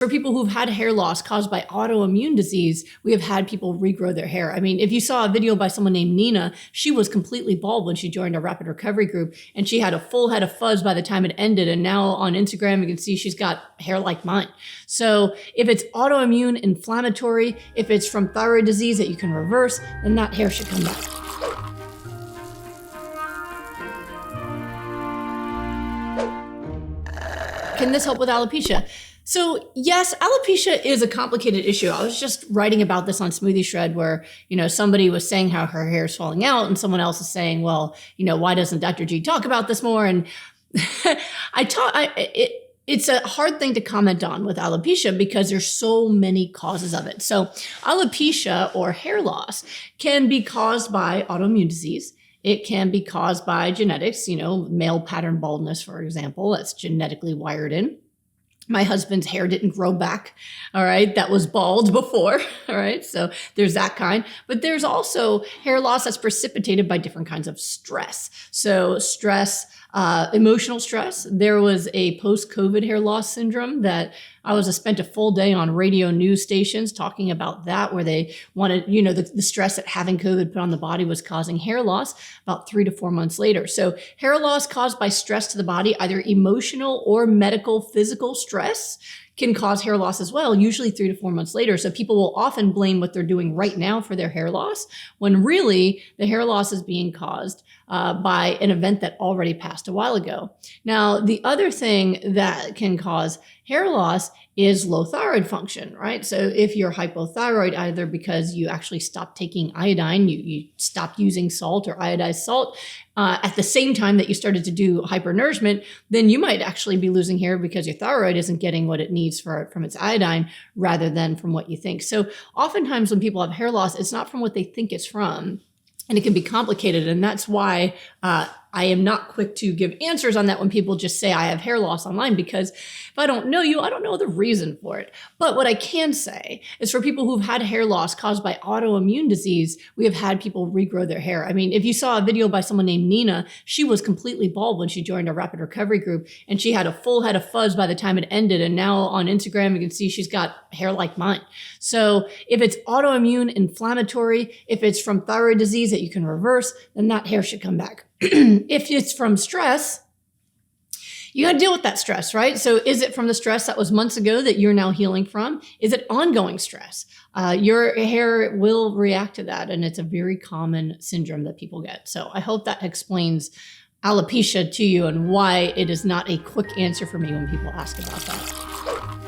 For people who've had hair loss caused by autoimmune disease, we have had people regrow their hair. I mean, if you saw a video by someone named Nina, she was completely bald when she joined our rapid recovery group, and she had a full head of fuzz by the time it ended. And now on Instagram, you can see she's got hair like mine. So if it's autoimmune, inflammatory, if it's from thyroid disease that you can reverse, then that hair should come back. Can this help with alopecia? So yes, alopecia is a complicated issue. I was just writing about this on Smoothie Shred where, somebody was saying how her hair is falling out and someone else is saying, well, why doesn't Dr. G talk about this more? And it's a hard thing to comment on with alopecia because there's so many causes of it. So alopecia or hair loss can be caused by autoimmune disease. It can be caused by genetics, male pattern baldness, for example, that's genetically wired in. My husband's hair didn't grow back, all right? That was bald before, all right? So there's that kind. But there's also hair loss that's precipitated by different kinds of stress. So stress, emotional stress. There was a post-COVID hair loss syndrome that I spent a full day on radio news stations talking about that, where they wanted, the stress that having COVID put on the body was causing hair loss about 3 to 4 months later. So hair loss caused by stress to the body, either emotional or medical, physical stress, can cause hair loss as well, usually 3 to 4 months later. So people will often blame what they're doing right now for their hair loss, when really the hair loss is being caused by an event that already passed a while ago. Now, the other thing that can cause hair loss is low thyroid function, right? So if you're hypothyroid, either because you actually stopped taking iodine, you stopped using salt or iodized salt at the same time that you started to do hypernourishment, then you might actually be losing hair because your thyroid isn't getting what it needs from its iodine rather than from what you think. So oftentimes when people have hair loss, it's not from what they think it's from. And it can be complicated. And that's why I am not quick to give answers on that when people just say I have hair loss online, because if I don't know you, I don't know the reason for it. But what I can say is for people who've had hair loss caused by autoimmune disease, we have had people regrow their hair. I mean, if you saw a video by someone named Nina, she was completely bald when she joined our rapid recovery group, and she had a full head of fuzz by the time it ended. And now on Instagram, you can see she's got hair like mine. So if it's autoimmune, inflammatory, if it's from thyroid disease that you can reverse, then that hair should come back. If it's from stress, you got to deal with that stress, right? So is it from the stress that was months ago that you're now healing from? Is it ongoing stress? Your hair will react to that, and it's a very common syndrome that people get. So I hope that explains alopecia to you and why it is not a quick answer for me when people ask about that.